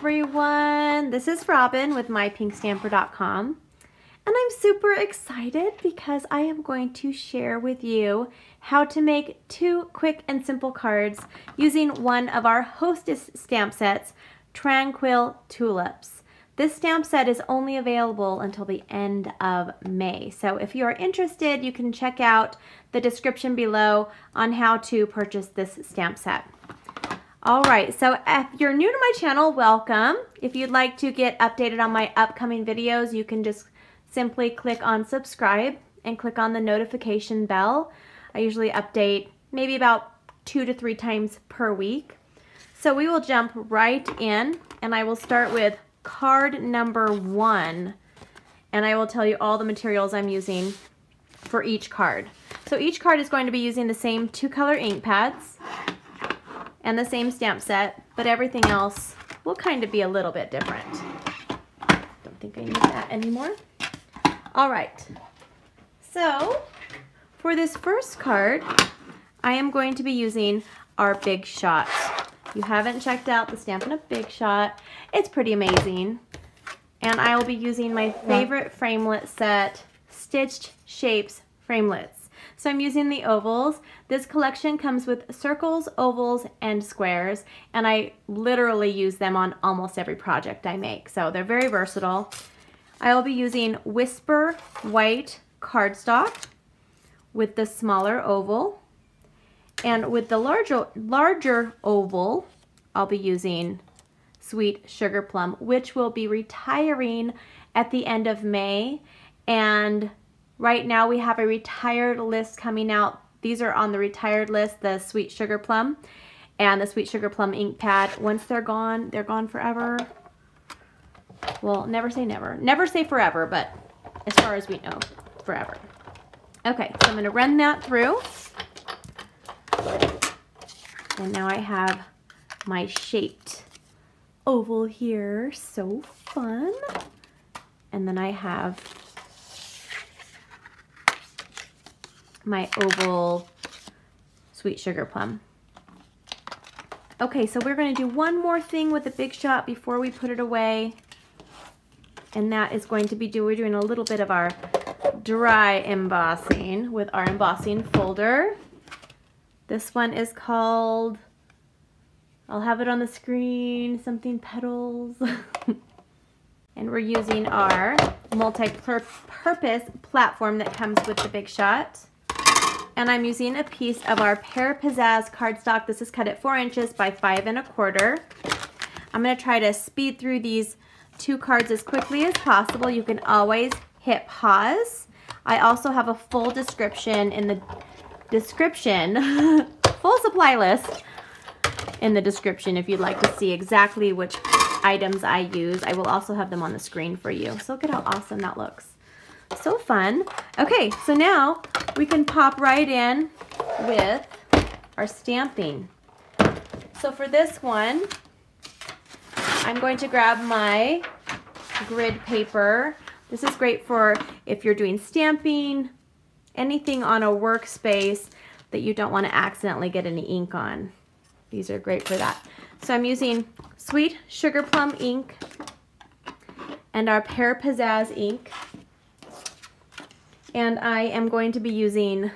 everyone, this is Robyn with mypinkstamper.com, and I'm super excited because I am going to share with you how to make 2 quick and simple cards using one of our Hostess stamp sets, Tranquil Tulips. This stamp set is only available until the end of May, so if you are interested, you can check out the description below on how to purchase this stamp set. All right, so if you're new to my channel, welcome. If you'd like to get updated on my upcoming videos, you can just simply click on subscribe and click on the notification bell. I usually update maybe about 2 to 3 times per week. So we will jump right in, and I will start with card number 1, and I will tell you all the materials I'm using for each card. So each card is going to be using the same 2-color ink pads and the same stamp set, but everything else will kind of be a little bit different. Don't think I need that anymore. All right, so for this first card, I am going to be using our Big Shot. If you haven't checked out the Stampin' Up! Big Shot, it's pretty amazing. And I will be using my favorite framelit set, Stitched Shapes framelets. So I'm using the ovals. This collection comes with circles, ovals, and squares, and I literally use them on almost every project I make. So they're very versatile. I will be using Whisper White cardstock with the smaller oval, and with the larger oval, I'll be using Sweet Sugar Plum, which will be retiring at the end of May. And right now we have a retired list coming out. These are on the retired list, the Sweet Sugar Plum and the Sweet Sugar Plum ink pad. Once they're gone forever. Well, never say never. Never say forever, but as far as we know, forever. Okay, so I'm going to run that through. And now I have my shaped oval here. So fun. And then I have my oval Sweet Sugar Plum. Okay, so we're going to do one more thing with the Big Shot before we put it away. And that is going to be we're doing a little bit of our dry embossing with our embossing folder. This one is called, I'll have it on the screen, something petals. And we're using our multi-purpose platform that comes with the Big Shot. And I'm using a piece of our Pear Pizzazz cardstock. This is cut at 4 inches by 5 1/4. I'm going to try to speed through these 2 cards as quickly as possible. You can always hit pause. I also have a full description in the description, full supply list in the description if you'd like to see exactly which items I use. I will also have them on the screen for you. So look at how awesome that looks. So fun. Okay, so now we can pop right in with our stamping. So for this one, I'm going to grab my grid paper. This is great for if you're doing stamping, anything on a workspace that you don't want to accidentally get any ink on. These are great for that. So I'm using Sweet Sugar Plum ink and our Pear Pizzazz ink. And I am going to be using,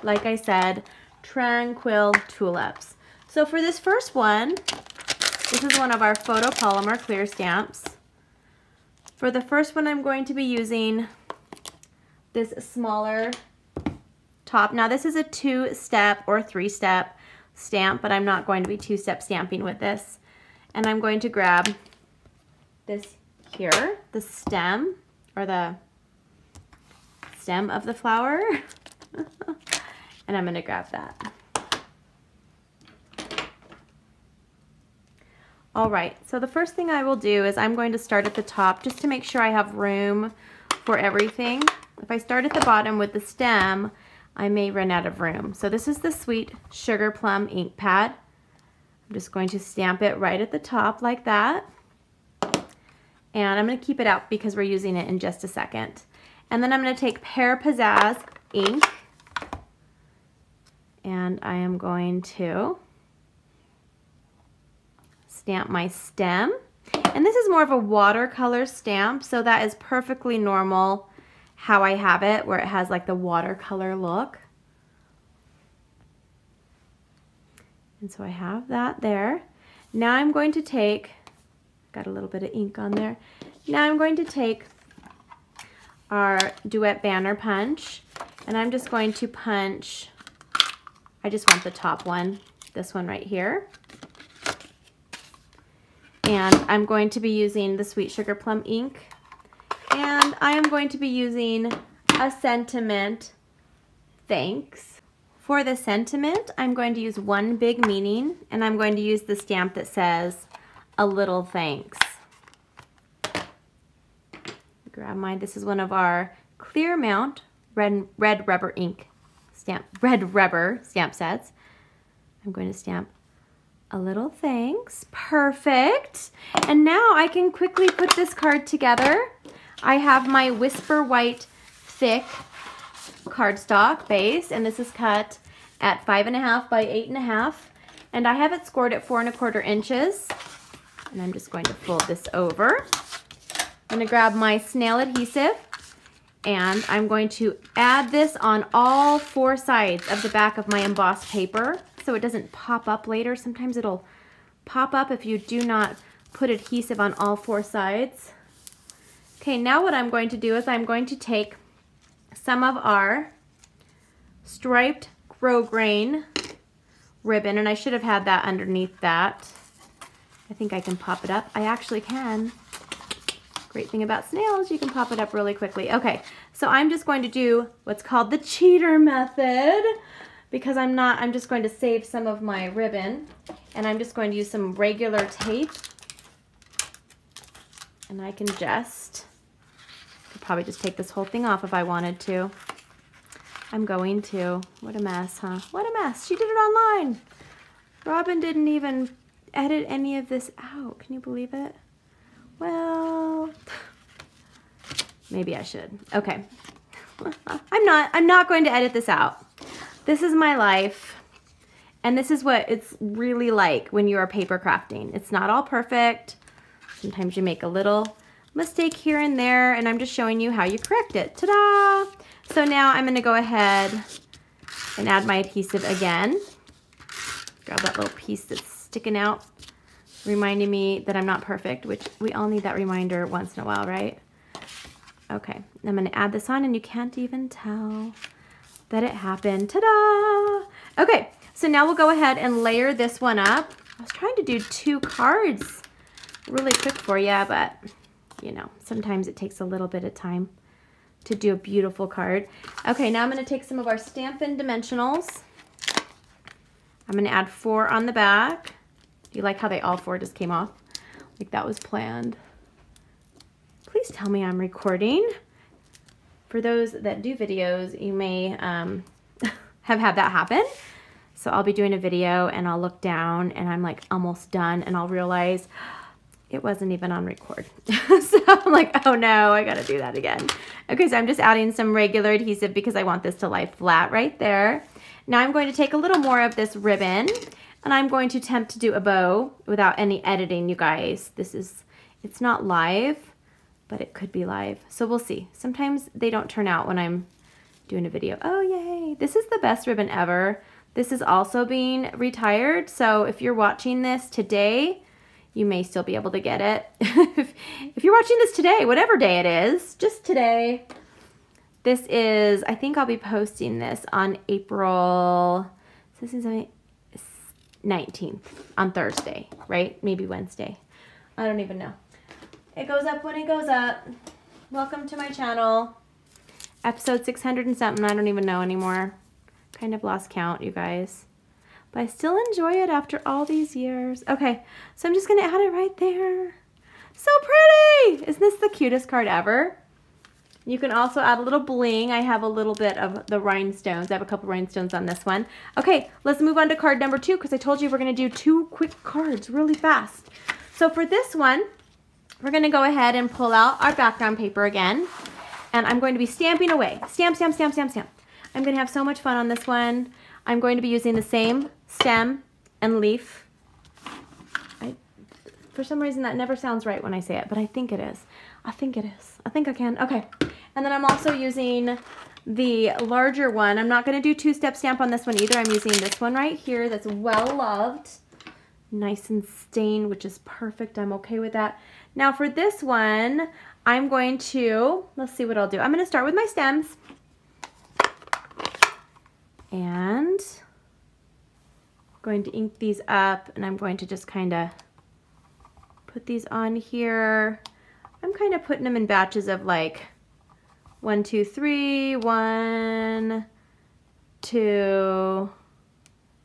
like I said, Tranquil Tulips. So for this first one, this is one of our photopolymer clear stamps. For the first one, I'm going to be using this smaller top. Now this is a 2-step or 3-step stamp, but I'm not going to be 2-step stamping with this. And I'm going to grab this here, the stem, or the stem of the flower. And I'm going to grab that. All right, so the first thing I will do is I'm going to start at the top just to make sure I have room for everything. If I start at the bottom with the stem, I may run out of room. So this is the Sweet Sugar Plum ink pad. I'm just going to stamp it right at the top like that. And I'm going to keep it out because we're using it in just a second. And then I'm going to take Pear Pizzazz ink, and I am going to stamp my stem. And this is more of a watercolor stamp, so that is perfectly normal how I have it, where it has like the watercolor look. And so I have that there. Now I'm going to take, got a little bit of ink on there. Now I'm going to take our Duet Banner Punch, and I'm just going to punch, I just want the top one, this one right here. And I'm going to be using the Sweet Sugar Plum ink, and I am going to be using a sentiment, thanks. For the sentiment, I'm going to use One Big Meaning, and I'm going to use the stamp that says a little thanks. Grab mine. This is one of our clear mount red rubber ink stamp, red rubber stamp sets. I'm going to stamp a little thanks. Perfect. And now I can quickly put this card together. I have my Whisper White thick cardstock base, and this is cut at 5.5 by 8.5, and I have it scored at 4 1/4 inches. And I'm just going to fold this over. I'm going to grab my snail adhesive, and I'm going to add this on all 4 sides of the back of my embossed paper so it doesn't pop up later. Sometimes it'll pop up if you do not put adhesive on all 4 sides. Okay, now what I'm going to do is I'm going to take some of our striped grosgrain ribbon, and I should have had that underneath that. I think I can pop it up. I actually can. Great thing about snails, you can pop it up really quickly. Okay, so I'm just going to do what's called the cheater method, because I'm just going to save some of my ribbon, and I'm just going to use some regular tape, and I can could probably just take this whole thing off if I wanted to. I'm going to. What a mess, huh? What a mess. She did it online. Robyn didn't even edit any of this out. Can you believe it? Well, maybe I should. Okay. I'm not going to edit this out. This is my life, and this is what it's really like when you are paper crafting. It's not all perfect. Sometimes you make a little mistake here and there, and I'm just showing you how you correct it. Ta-da! So now I'm going to go ahead and add my adhesive again. Grab that little piece that's sticking out, reminding me that I'm not perfect, which we all need that reminder once in a while, right? Okay, I'm going to add this on, and you can't even tell that it happened. Ta-da! Okay, so now we'll go ahead and layer this one up. I was trying to do 2 cards really quick for you, but you know, sometimes it takes a little bit of time to do a beautiful card. Okay, now I'm going to take some of our Stampin' Dimensionals. I'm going to add 4 on the back. Do you like how they all 4 just came off? Like that was planned. Please tell me I'm recording. For those that do videos, you may have had that happen. So I'll be doing a video and I'll look down and I'm like almost done, and I'll realize it wasn't even on record. So I'm like, oh no, I gotta do that again. Okay, so I'm just adding some regular adhesive because I want this to lie flat right there. Now I'm going to take a little more of this ribbon, and I'm going to attempt to do a bow without any editing, you guys. It's not live, but it could be live. So we'll see. Sometimes they don't turn out when I'm doing a video. Oh, yay. This is the best ribbon ever. This is also being retired. So if you're watching this today, you may still be able to get it. If you're watching this today, whatever day it is, just today. This is, I think I'll be posting this on April 19th, on Thursday, right? Maybe Wednesday. I don't even know. It goes up when it goes up. Welcome to my channel. Episode 600 and something, I don't even know anymore. Kind of lost count, you guys. But I still enjoy it after all these years. Okay, so I'm just gonna add it right there. So pretty! Isn't this the cutest card ever? You can also add a little bling. I have a little bit of the rhinestones. I have a couple rhinestones on this one. Okay, let's move on to card number 2 because I told you we're gonna do 2 quick cards really fast. So for this one, we're gonna go ahead and pull out our background paper again, and I'm going to be stamping away. Stamp, stamp, stamp, stamp, stamp. I'm gonna have so much fun on this one. I'm going to be using the same stem and leaf. For some reason that never sounds right when I say it, but I think it is. I think it is. I think I can. Okay. And then I'm also using the larger one. I'm not going to do two-step stamp on this one either. I'm using this one right here that's well loved. Nice and stained, which is perfect. I'm okay with that. Now for this one, I'm going to, let's see what I'll do. I'm going to start with my stems. And I'm going to ink these up, and I'm going to just kind of put these on here. I'm kind of putting them in batches of like 1, 2, 3, 1, 2,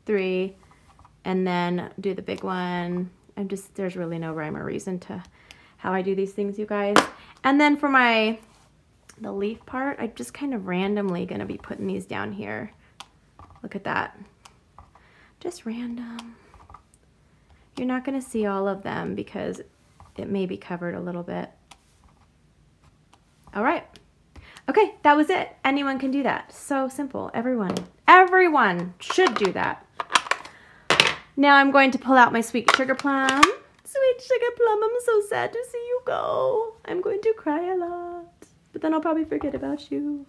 3, and then do the big one. There's really no rhyme or reason to how I do these things, you guys. And then for the leaf part, I'm just kind of randomly gonna be putting these down here. Look at that. Just random. You're not gonna see all of them because it may be covered a little bit. All right. Okay, that was it. Anyone can do that. So simple. Everyone should do that. Now I'm going to pull out my sweet sugar plum. Sweet sugar plum, I'm so sad to see you go. I'm going to cry a lot. But then I'll probably forget about you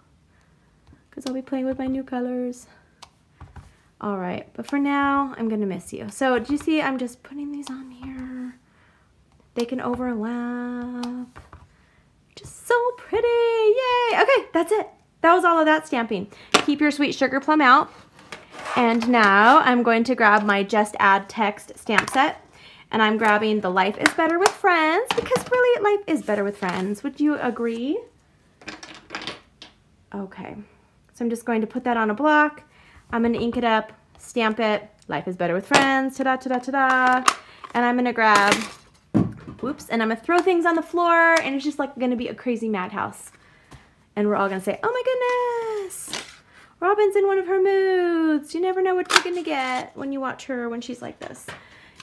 because I'll be playing with my new colors. All right, but for now, I'm going to miss you. So do you see I'm just putting these on here? They can overlap. Just so pretty. Yay. Okay, that's it. That was all of that stamping. Keep your sweet sugar plum out. And now I'm going to grab my Just Add Text stamp set. And I'm grabbing the Life is Better with Friends because really life is better with friends. Would you agree? Okay. So I'm just going to put that on a block. I'm going to ink it up, stamp it. Life is better with friends. Ta-da, ta-da, ta-da. And I'm going to grab, whoops, and I'm going to throw things on the floor. And it's just like going to be a crazy madhouse. And we're all going to say, oh my goodness. Robyn's in one of her moods. You never know what you're going to get when you watch her when she's like this.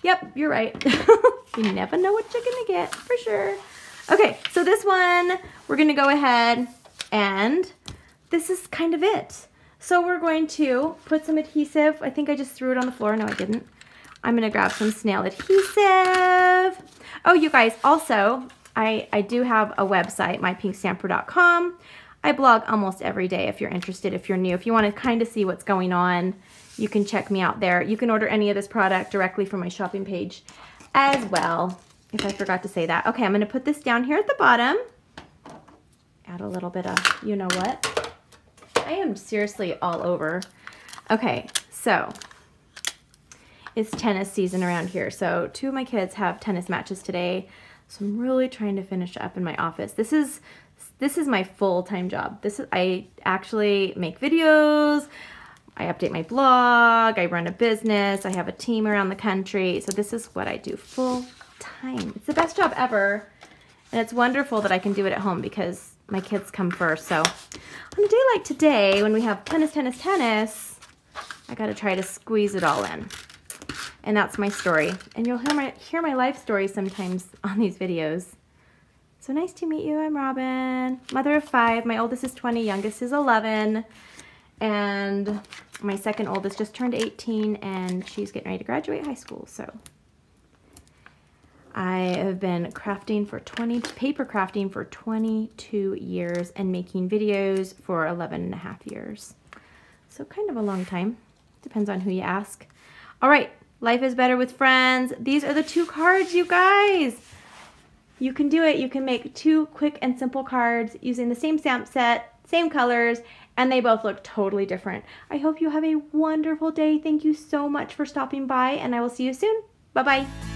Yep, you're right. You never know what you're going to get, for sure. Okay, so this one, we're going to go ahead and this is kind of it. So we're going to put some adhesive. I think I just threw it on the floor. No, I didn't. I'm going to grab some snail adhesive. Oh, you guys, also, I do have a website, mypinkstamper.com. I blog almost every day if you're interested, if you're new. If you want to kind of see what's going on, you can check me out there. You can order any of this product directly from my shopping page as well, if I forgot to say that. Okay, I'm going to put this down here at the bottom. Add a little bit of you know what. I am seriously all over. Okay, so it's tennis season around here. So 2 of my kids have tennis matches today. So I'm really trying to finish up in my office. This is my full-time job. I actually make videos, I update my blog, I run a business, I have a team around the country. So this is what I do full-time. It's the best job ever. And it's wonderful that I can do it at home because my kids come first. So on a day like today, when we have tennis, tennis, tennis, I gotta try to squeeze it all in. And that's my story. And you'll hear my life story sometimes on these videos. So nice to meet you. I'm Robyn, mother of 5. My oldest is 20, youngest is 11. And my second oldest just turned 18 and she's getting ready to graduate high school. So I have been paper crafting for 22 years and making videos for 11.5 years. So kind of a long time. Depends on who you ask. All right, Life is Better with Friends. These are the 2 cards, you guys. You can do it. You can make 2 quick and simple cards using the same stamp set, same colors, and they both look totally different. I hope you have a wonderful day. Thank you so much for stopping by, and I will see you soon. Bye-bye.